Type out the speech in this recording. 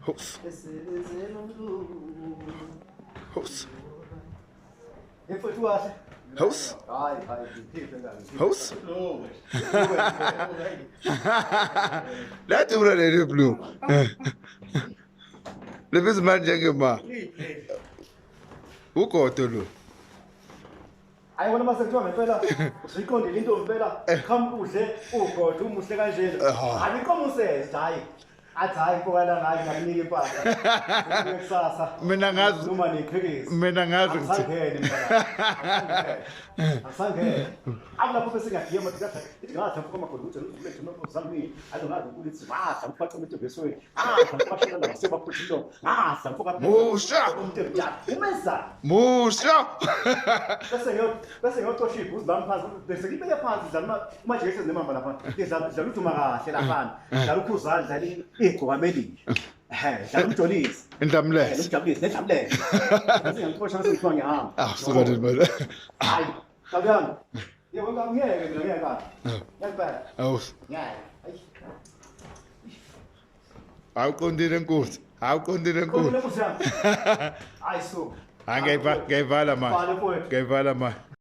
House. House. House. House. That's what I do, blue. Let me man jangema. Who called you? I want to say, I'm going to better. Come, who say, oh, God, who must I say? I will come and say, die. I die for another night. I need you back. Menangas. Menangas. I'm not focusing at him. It's not a form of something. I don't know how to put it. Some part of it to be so. Some Musa. That's a lot of sheep who's done pass. There's a little pass. Much less than the number. There's a Lutumara, Shelapan, Shalukuza, Equamedi. Shalutonis. And I'm less. Let's have less. Unfortunately, from your arm. Ah, so that is better. I come down. You will come here. That's bad. Oh, Yeah. how come didn't go? How come didn't go? I saw. Gay Valama. Gay Valama.